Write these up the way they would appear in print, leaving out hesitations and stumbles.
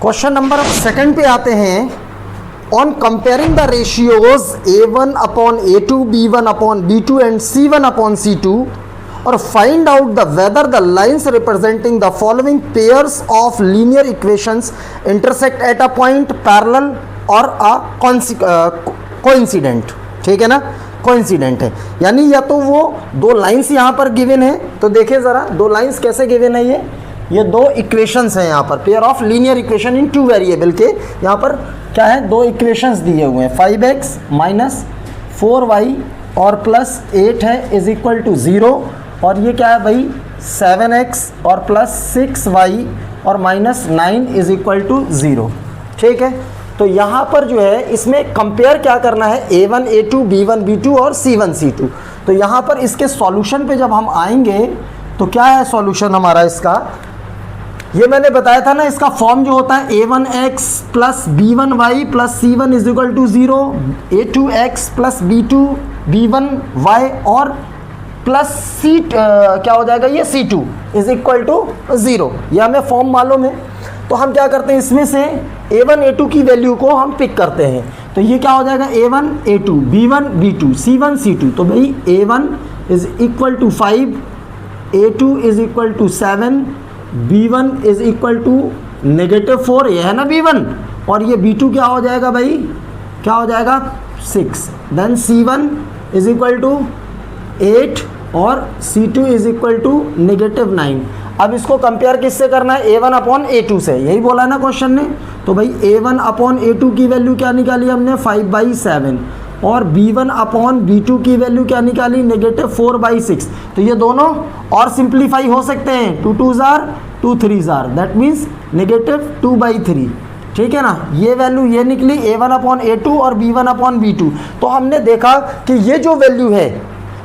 Question number अब second पे आते हैं। On comparing the ratios a1 upon a2, b1 upon b2 and c1 upon c2, और find out the whether the lines representing the following pairs of linear equations intersect at a point parallel और अ coincident. ठीक है ना, coincident है, यानी या तो वो दो लाइंस यहाँ पर गिवन है, तो देखिए ज़रा दो लाइंस कैसे गिवन है। ये दो इक्वेशंस हैं यहाँ पर, pair of linear equation in two variable के यहाँ पर क्या है, दो इक्वेशंस दिए हुए हैं। 5x माइनस 4y और प्लस 8 है इज इक्वल टू 0, और ये क्या है भाई 7x और प्लस 6y और माइनस 9 इज इक्वल टू 0। ठीक है, तो यहाँ पर जो है इसमें कंपेयर क्या करना है, a1 a2 b1 b2 और c1 c2। तो यहाँ पर इसके सॉल्यूशन पे जब हम आएंगे तो क्या है सॉल्यूशन हमारा इसका, ये मैंने बताया था ना, इसका फॉर्म जो होता है a1x plus b1y plus c1 is equal to 0, a2x plus b2 b1y और प्लस c क्या हो जाएगा ये c2 इज इक्वल टू 0। ये हमें फॉर्म मालूम है, तो हम क्या करते हैं इसमें से a1 a2 की वैल्यू को हम पिक करते हैं। तो ये क्या हो जाएगा a1 a2 b1 b2 c1 c2। तो भाई a1 is equal to 5, a2 is equal to 7, b1 is equal to -4, ये है ना b1, और ये b2 क्या हो जाएगा भाई, क्या हो जाएगा 6। Then c1 is equal to 8 और c2 इज इक्वल टू -9। अब इसको कंपेयर किससे करना है, a1 अपॉन a2 से, यही बोला है ना क्वेश्चन ने। तो भाई a1 अपॉन a2 की वैल्यू क्या निकाली हमने 5/7, और b1 अपॉन b2 की वैल्यू क्या निकाली -4/6। तो ये दोनों और सिंप्लीफाई हो सकते हैं, 2 2s are 2 3s are, that means -2/3। ठीक है ना, ये वैल्यू ये निकली a1 अपॉन a2 और b1 अपॉन b2। तो हमने देखा कि ये जो वैल्यू है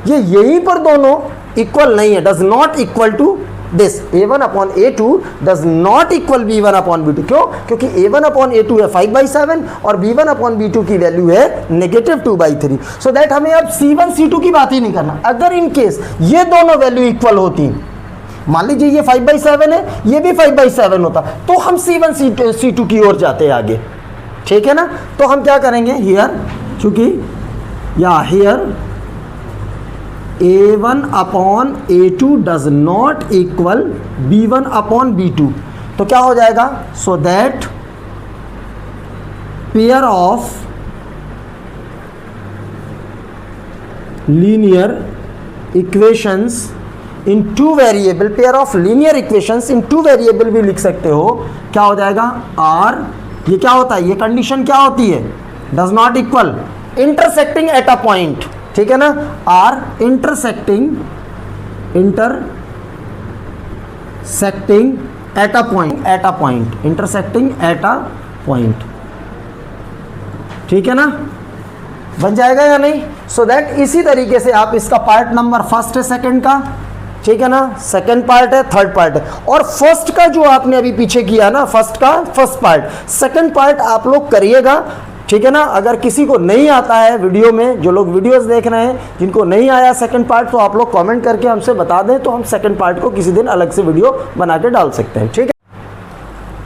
ये यहीं पर दोनों इक्वल नहीं है, does not equal to this, a1 upon a2 does not equal b1 upon b2। क्यों, क्योंकि a1 अपॉन a2 है 5/7 और b1 अपॉन b2 की वैल्यू है -2/3। सो दैट हमें अब c1 c2 की बात ही नहीं करना। अगर इन केस ये दोनों वैल्यू इक्वल होती, मान लीजिए ये 5/7 है, ये भी 5/7 होता, तो हम c1 c2 की ओर जाते हैं आगे। ठीक है ना, तो हम क्या करेंगे हियर, चूंकि या here a1 upon a2 does not equal b1 upon b2, तो क्या हो जाएगा, so that pair of linear equations in two variable, pair of linear equations in two variable भी लिख सकते हो, क्या हो जाएगा आर, ये क्या होता है, ये कंडीशन क्या होती है, does not equal intersecting at a point. ठीक है ना, are intersecting at a point, intersecting at a point. ठीक है ना, बन जाएगा या नहीं। सो दैट इसी तरीके से आप इसका पार्ट नंबर फर्स्ट है सेकंड का, ठीक है ना, सेकंड पार्ट है, थर्ड पार्ट है, और फर्स्ट का जो आपने अभी पीछे किया ना, फर्स्ट का फर्स्ट पार्ट, सेकंड पार्ट आप लोग करिएगा। ठीक है ना, अगर किसी को नहीं आता है वीडियो में, जो लोग वीडियोस देख रहे हैं जिनको नहीं आया सेकंड पार्ट, तो आप लोग कमेंट करके हमसे बता दें, तो हम सेकंड पार्ट को किसी दिन अलग से वीडियो बना के डाल सकते हैं। ठीक है,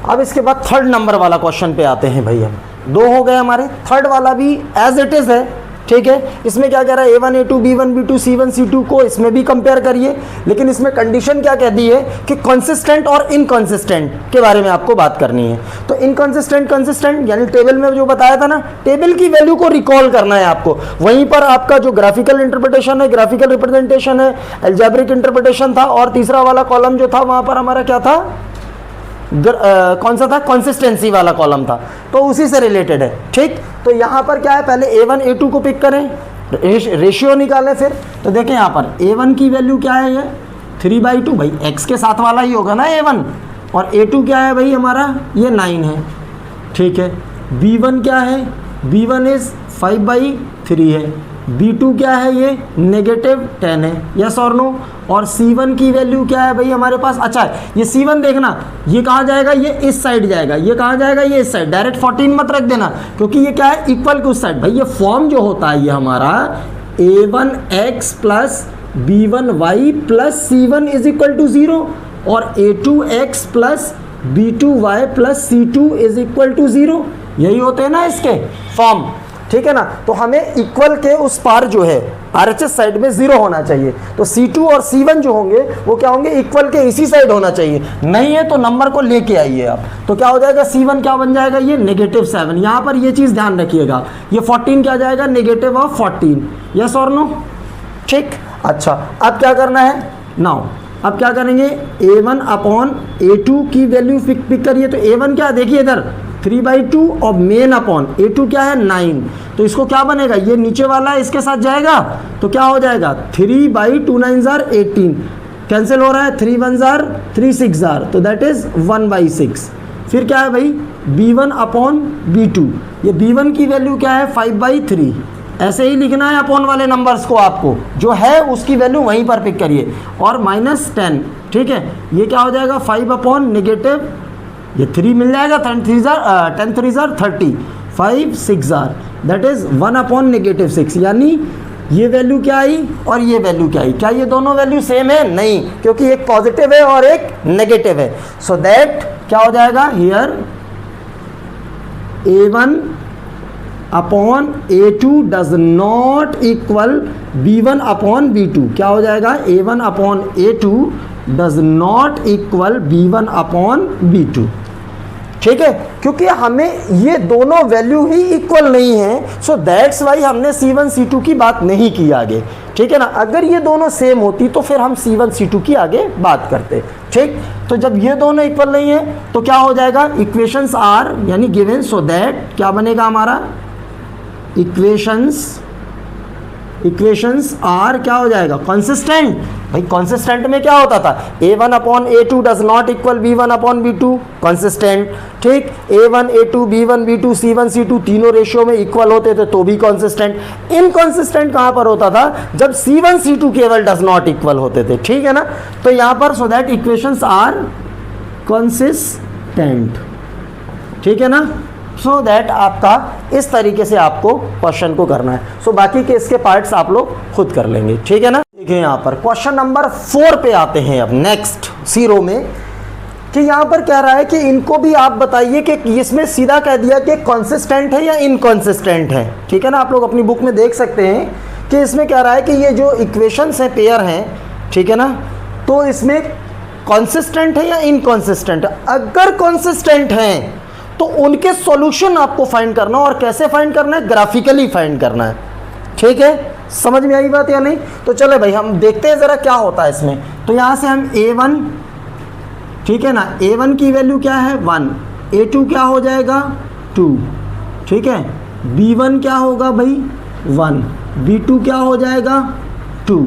अब इसके बाद थर्ड नंबर वाला क्वेश्चन पे आते हैं भाई। हम दो हो गए हमारे, थर्ड वाला भी एज इट इज़ है। ठीक है, इसमें क्या कह रहा है, a1 a2 b1 b2 c1 c2 को इसमें भी कंपेयर करिए, लेकिन इसमें कंडीशन क्या कह दी है कि कंसिस्टेंट और इनकंसिस्टेंट के बारे में आपको बात करनी है। तो इनकंसिस्टेंट कंसिस्टेंट यानी टेबल में जो बताया था ना, टेबल की वैल्यू को रिकॉल करना है आपको। वहीं पर आपका जो ग्राफिकल इंटरप्रिटेशन है, ग्राफिकल रिप्रेजेंटेशन है, अलजेब्रिक इंटरप्रिटेशन था, और तीसरा वाला कॉलम जो था वहां पर हमारा क्या था, कौन सा था, कंसिस्टेंसी वाला कॉलम था, तो उसी से रिलेटेड है। ठीक, तो यहाँ पर क्या है, पहले a1 a2 को पिक करें, रेशियो निकालें फिर। तो देखें यहाँ पर a1 की वैल्यू क्या है, ये 3/2, भाई x के साथ वाला ही होगा ना a1, और a2 क्या है भाई हमारा, ये 9 है। ठीक है, b1 क्या है, b1 इज 5/3 है, b2 क्या है, ये -10 है, यस और नो। और c1 की वैल्यू क्या है भाई हमारे पास, अच्छा ये c1 देखना, ये कहाँ जाएगा, ये इस साइड जाएगा, ये कहाँ जाएगा, ये इस साइड, डायरेक्ट 14 मत रख देना, क्योंकि ये क्या है, इक्वल के उस साइड। भाई ये फॉर्म जो होता है ये हमारा a1x plus b1y plus c1 is equal to 0, और a2x plus b2y plus c2 is equal to 0, यही होते हैं ना इसके फॉर्म, ठीक है ना। तो हमें इक्वल के उस पार जो है RHS साइड में 0 होना चाहिए, तो C2 और C1 जो होंगे वो क्या होंगे, इक्वल के इसी साइड होना चाहिए, नहीं है तो नंबर को लेके आइए आप, तो क्या हो जाएगा C1 क्या बन जाएगा, ये -7। यहाँ पर ये चीज़ ध्यान रखिएगा, ये 14 क्या जाएगा, -14, यस और नो, ठीक। अच्छा अब क्या करना है, नाउ अब क्या करेंगे, A1 अपॉन A2 की वैल्यू पिक करिए, तो A1 क्या देखिए इधर 3/2 और मेन अपॉन A2 क्या है 9, तो इसको क्या बनेगा, ये नीचे वाला इसके साथ जाएगा तो क्या हो जाएगा 3/2 9 जार 18, कैंसिल हो रहा है, 3 1 जार 3 6 जार, तो दैट इज 1/6। फिर क्या है भाई B1 अपॉन B2, ये B1 की वैल्यू क्या है 5/3, ऐसे ही लिखना है अपॉन वाले नंबर्स को, आपको जो है उसकी वैल्यू वहीं पर पिक करिए, और -10, ठीक है। ये क्या हो जाएगा 5 अपॉन नेगेटिव, ये 3 मिल जाएगा, 10 3 jar 30, 5 6 jar, that is 1 upon -6, यानी ये वैल्यू क्या आई और ये वैल्यू क्या आई, क्या ये दोनों वैल्यू सेम है, नहीं, क्योंकि एक पॉजिटिव है और एक नेगेटिव है, सो दैट क्या हो जाएगा here A1 upon A2 does not equal B1 upon B2, क्या हो जाएगा A1 upon A2 does not equal B1 upon B2, ठीक है, क्योंकि हमें ये दोनों वैल्यू ही इक्वल नहीं है, सो दैट्स वाई हमने C1 C2 की बात नहीं की आगे, ठीक है ना। अगर ये दोनों सेम होती तो फिर हम C1 C2 की आगे बात करते, ठीक। तो जब ये दोनों इक्वल नहीं है तो क्या हो जाएगा, इक्वेशंस आर यानी गिवन, सो दैट क्या बनेगा हमारा, इक्वेशंस आर क्या हो जाएगा, कंसिस्टेंट। भाई कंसिस्टेंट में क्या होता था, A1 upon A2 does not equal B1 upon B2, consistent, ठीक। A1 A2 B1 B2 C1 C2 तीनों रेशियो में इक्वल होते थे तो भी कंसिस्टेंट। इनकंसिस्टेंट कहाँ पर होता था, जब C1 C2 केवल डज नॉट इक्वल होते थे, ठीक है ना। तो यहाँ पर so that equations are consistent, ठीक है ना। सो दैट आपका इस तरीके से आपको क्वेश्चन को करना है, सो बाकी के इसके पार्ट्स आप लोग खुद कर लेंगे, ठीक है ना। देखिए यहाँ पर क्वेश्चन नंबर 4 पे आते हैं अब नेक्स्ट सीरो में, कि यहाँ पर कह रहा है कि इनको भी आप बताइए कि इसमें सीधा कह दिया कि कंसिस्टेंट है या इनकंसिस्टेंट है, ठीक है ना। आप लोग अपनी बुक में देख सकते हैं कि इसमें कह रहा है कि ये जो इक्वेशंस हैं पेयर हैं, ठीक है ना, तो इसमें कंसिस्टेंट है या इनकंसिस्टेंट है। अगर कंसिस्टेंट हैं तो उनके सॉल्यूशन आपको फाइंड करना, और कैसे फाइंड करना है, ग्राफिकली फाइंड करना है, ठीक है। समझ में आई बात या नहीं, तो चले भाई हम देखते हैं ज़रा क्या होता है इसमें। तो यहाँ से हम A1, ठीक है ना, A1 की वैल्यू क्या है 1, A2 क्या हो जाएगा 2, ठीक है, B1 क्या होगा भाई 1, B2 क्या हो जाएगा 2,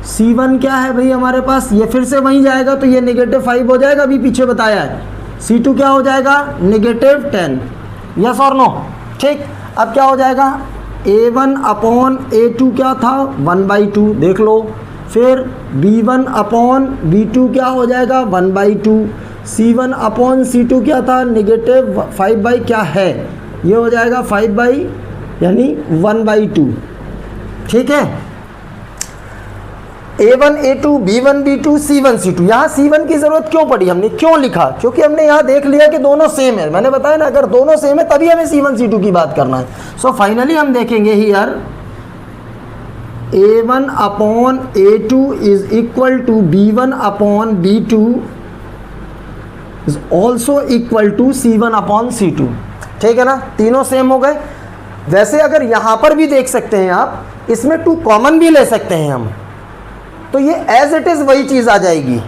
C1 क्या है भाई हमारे पास, ये फिर से वहीं जाएगा तो ये -5 हो जाएगा, अभी पीछे बताया है। C2 क्या हो जाएगा -10, यस और नो, ठीक। अब क्या हो जाएगा A1 अपॉन A2 क्या था 1/2, देख लो। फिर B1 अपॉन B2 क्या हो जाएगा 1/2, C1 अपॉन C2 क्या था -5 क्या है, ये हो जाएगा 5 यानी 1/2, ठीक है। A1 A2 B1 B2 C1 C2, यहाँ C1 की ज़रूरत क्यों पड़ी, हमने क्यों लिखा, क्योंकि हमने यहाँ देख लिया कि दोनों सेम है। मैंने बताया ना, अगर दोनों सेम है तभी हमें C1 C2 की बात करना है। सो फाइनली हम देखेंगे here A1 upon A2 is equal to B1 upon B2 is also equal to C1 upon C2, ठीक है ना। तीनों सेम हो गए। वैसे अगर यहाँ पर भी देख सकते हैं आप, इसमें 2 कॉमन भी ले सकते हैं हम, तो ये एज इट इज़ वही चीज़ आ जाएगी,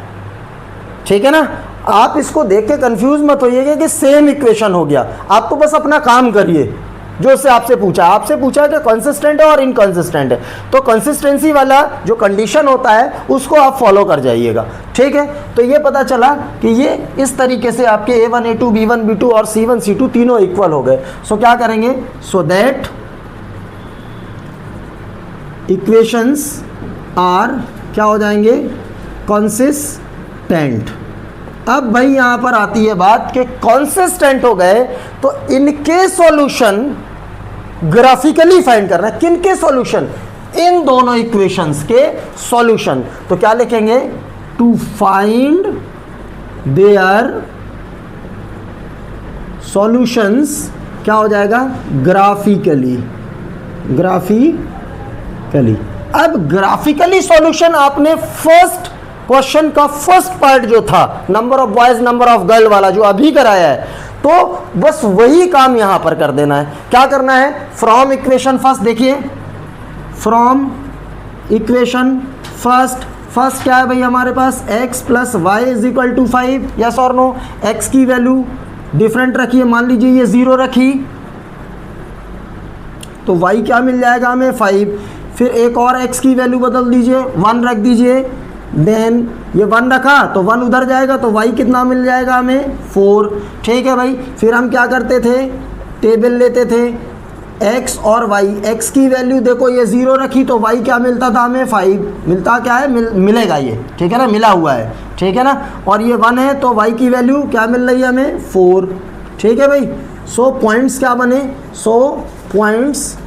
ठीक है ना। आप इसको देख के कंफ्यूज मत होइएगा कि सेम इक्वेशन हो गया। आप तो बस अपना काम करिए जो उससे आपसे पूछा है कि कंसिस्टेंट है और इनकंसिस्टेंट है, तो कंसिस्टेंसी वाला जो कंडीशन होता है उसको आप फॉलो कर जाइएगा, ठीक है। तो ये पता चला कि ये इस तरीके से आपके A1 A2 B1 B2 और C1 C2 तीनों इक्वल हो गए। सो क्या करेंगे, सो दैट इक्वेशंस आर क्या हो जाएंगे कंसिस्टेंट। अब भाई यहाँ पर आती है बात कि कंसिस्टेंट हो गए तो इनके सॉल्यूशन ग्राफिकली फाइंड करना है। किनके सॉल्यूशन, इन दोनों इक्वेशंस के सॉल्यूशन। तो क्या लिखेंगे, टू फाइंड देयर सॉल्यूशंस क्या हो जाएगा, ग्राफिकली। अब ग्राफिकली सॉल्यूशन आपने फर्स्ट क्वेश्चन का फर्स्ट पार्ट जो था number of boys number of girl वाला जो अभी कराया है, तो बस वही काम यहां पर कर देना है। क्या करना है, फ्रॉम इक्वेशन फर्स्ट, देखिए फ्रॉम इक्वेशन फर्स्ट क्या है भाई हमारे पास, x plus Y is equal to 5, yes और नो। x की वैल्यू डिफरेंट रखिए, मान लीजिए ये 0 रखी तो y क्या मिल जाएगा हमें, 5। फिर एक और x की वैल्यू बदल दीजिए, 1 रख दीजिए, देन ये 1 रखा तो 1 उधर जाएगा तो y कितना मिल जाएगा हमें, 4। ठीक है भाई। फिर हम क्या करते थे, टेबल लेते थे x और y, x की वैल्यू देखो ये 0 रखी तो y क्या मिलता था हमें, 5 मिलता क्या है, मिलेगा ये, ठीक है ना, मिला हुआ है, ठीक है ना। और ये 1 है तो y की वैल्यू क्या मिल रही है हमें, 4। ठीक है भाई। सो पॉइंट्स क्या बने, सो पॉइंट्स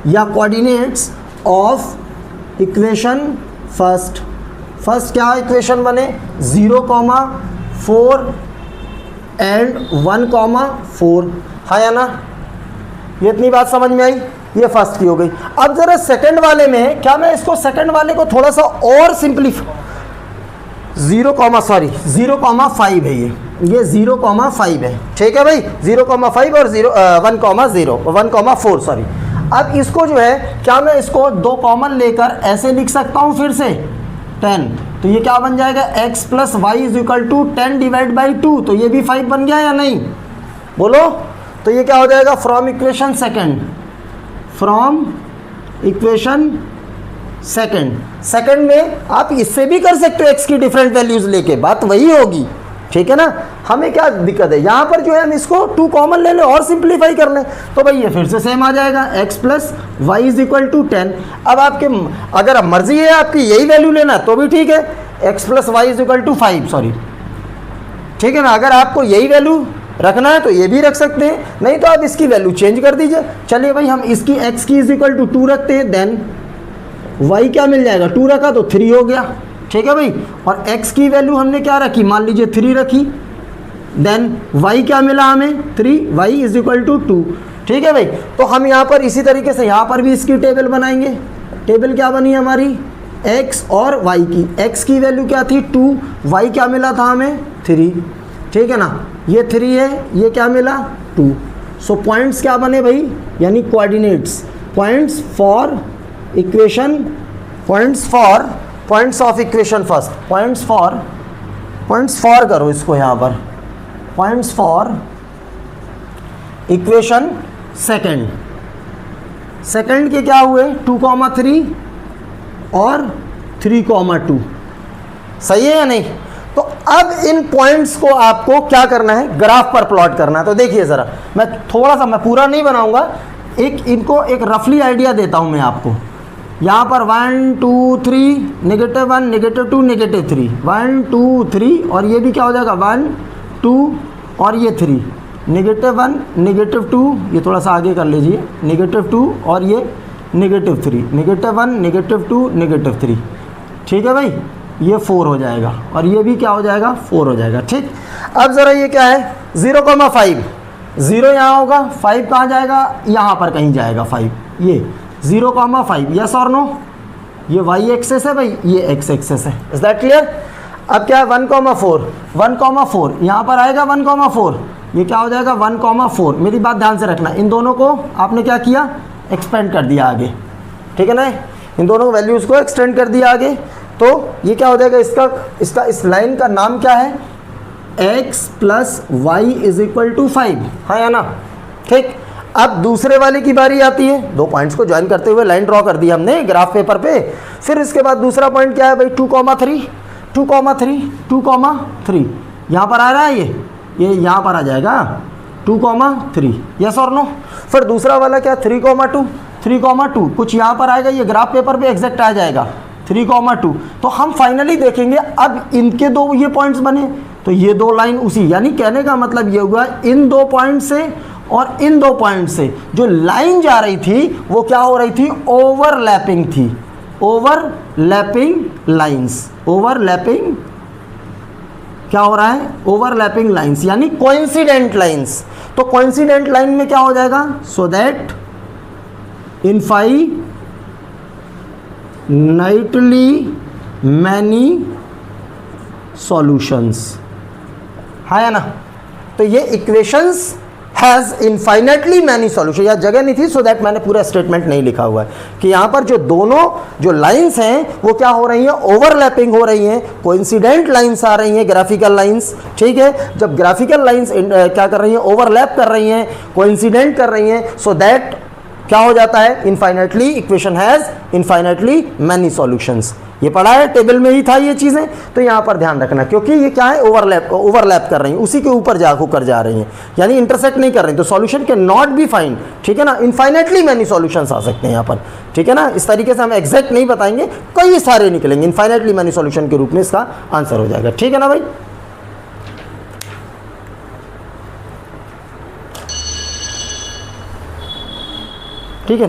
या कोऑर्डिनेट्स ऑफ इक्वेशन फर्स्ट क्या इक्वेशन बने, 0,4 एंड 1,4, हाँ या ना। ये इतनी बात समझ में आई, ये फर्स्ट की हो गई। अब जरा सेकंड वाले में, क्या मैं इसको सेकंड वाले को थोड़ा सा और सिंपलीफाई, 0,5 है ये 0,5 है, ठीक है भाई, 0,5 और 1,4 सॉरी। अब इसको जो है, क्या मैं इसको 2 कॉमन लेकर ऐसे लिख सकता हूँ फिर से 10, तो ये क्या बन जाएगा, x plus Y is equal to 10 divide by 2, तो ये भी 5 बन गया या नहीं, बोलो। तो ये क्या हो जाएगा, फ्रॉम इक्वेशन सेकंड में आप इससे भी कर सकते हो x की डिफरेंट वैल्यूज लेके, बात वही होगी, ठीक है ना। हमें क्या दिक्कत है, यहाँ पर जो है हम इसको 2 कॉमन ले लें और सिंप्लीफाई कर लें, तो भाई ये फिर से सेम आ जाएगा, x plus Y is equal to 10। अब आपके अगर अब मर्जी है आपकी यही वैल्यू लेना तो भी ठीक है, x plus Y is equal to 5 sorry, ठीक है ना। अगर आपको यही वैल्यू रखना है तो ये भी रख सकते हैं, नहीं तो आप इसकी वैल्यू चेंज कर दीजिए। चलिए भाई हम इसकी x की इज इक्वल टू 2 रखते हैं, देन y क्या मिल जाएगा, 2 रखा तो 3 हो गया, ठीक है भाई। और x की वैल्यू हमने क्या रखी, मान लीजिए 3 रखी, देन y क्या मिला हमें, 3, y इज इक्वल टू 2, ठीक है भाई। तो हम यहाँ पर इसी तरीके से यहाँ पर भी इसकी टेबल बनाएंगे। टेबल क्या बनी हमारी, x और y की, x की वैल्यू क्या थी 2, y क्या मिला था हमें 3, ठीक है ना। ये 3 है, ये क्या मिला 2। सो पॉइंट्स क्या बने भाई, यानी coordinates, points for equation, points of equation first, points for करो इसको यहाँ पर, पॉइंट्स फॉर इक्वेशन सेकंड के क्या हुए 2,3 और 3,2, सही है या नहीं। तो अब इन पॉइंट्स को आपको क्या करना है, ग्राफ पर प्लॉट करना है। तो देखिए ज़रा, मैं थोड़ा सा, मैं पूरा नहीं बनाऊंगा, इनको एक रफली आइडिया देता हूं मैं आपको। यहाँ पर 1 2 3 -1 -2 -3, 1 2 3, और ये भी क्या हो जाएगा 1 2 और ये 3, -1 -2, ये थोड़ा सा आगे कर लीजिए, -2 और ये -3, -1 -2 -3, ठीक है भाई। ये 4 हो जाएगा और ये भी क्या हो जाएगा 4 हो जाएगा, ठीक। अब ज़रा ये क्या है 0,5, 0 यहाँ होगा, 5 कहाँ जाएगा, यहाँ पर कहीं जाएगा 5, ये 0,5, यस और नो। ये y एक्सेस है भाई, ये x एक्सेस है, इज दैट क्लियर। अब क्या है 1,4 यहाँ पर आएगा 1,4, ये क्या हो जाएगा 1,4। मेरी बात ध्यान से रखना, इन दोनों को आपने क्या किया, एक्सपेंड कर दिया आगे, ठीक है ना। इन दोनों वैल्यूज़ को एक्सटेंड कर दिया आगे, तो ये क्या हो जाएगा, इसका इस लाइन का नाम क्या है, x plus Y is equal to 5, हाँ या ना, ठीक। अब दूसरे वाले की बारी आती है, 2 पॉइंट्स को ज्वाइन करते हुए लाइन ड्रॉ कर दी हमने ग्राफ पेपर पे। फिर इसके बाद दूसरा पॉइंट क्या है भाई 2,3, यहाँ पर आ रहा है, ये यहाँ पर आ जाएगा 2,3, यस और नो। फिर दूसरा वाला क्या 3,2, कुछ यहाँ पर आएगा, ये ग्राफ पेपर पे एग्जैक्ट आ जाएगा 3,2। तो हम फाइनली देखेंगे, अब इनके 2 ये पॉइंट्स बने, तो ये 2 लाइन उसी, यानी कहने का मतलब ये हुआ इन 2 पॉइंट से और इन 2 पॉइंट से जो लाइन जा रही थी वो क्या हो रही थी, ओवरलैपिंग थी, ओवरलैपिंग लाइंस, ओवरलैपिंग क्या हो रहा है, ओवरलैपिंग लाइंस यानी कोइंसिडेंट लाइंस। तो कोइंसिडेंट लाइन में क्या हो जाएगा, so that infinitely many solutions है ना। तो ये equations has infinitely many solution, या जगह नहीं थी सो दैट मैंने पूरा स्टेटमेंट नहीं लिखा हुआ है कि यहाँ पर जो दोनों जो लाइंस हैं वो क्या हो रही हैं, ओवरलैपिंग हो रही हैं, कोइंसिडेंट लाइंस आ रही हैं, ग्राफिकल लाइंस। ठीक है, जब ग्राफिकल लाइंस क्या कर रही हैं, ओवरलैप कर रही हैं, कोइंसिडेंट कर रही हैं, सो दैट क्या हो जाता है, infinitely, equation has infinitely many solutions. ये पढ़ा है, टेबल में ही था ये चीज़ें। तो यहाँ पर ध्यान रखना, क्योंकि ये क्या है, ओवरलैप कर रही हैं, उसी के ऊपर जा होकर जा रही हैं, यानी इंटरसेक्ट नहीं कर रही, तो solution can not be find. ठीक है ना, इनफाइनाइटली मैनी सॉल्यूशंस आ सकते हैं यहाँ पर। ठीक है ना, इस तरीके से हम एग्जैक्ट नहीं बताएंगे, कई सारे निकलेंगे, इनफाइनाइटली मैनी सॉल्यूशन के रूप में इसका आंसर हो जाएगा। ठीक है ना भाई, ठीक है ना।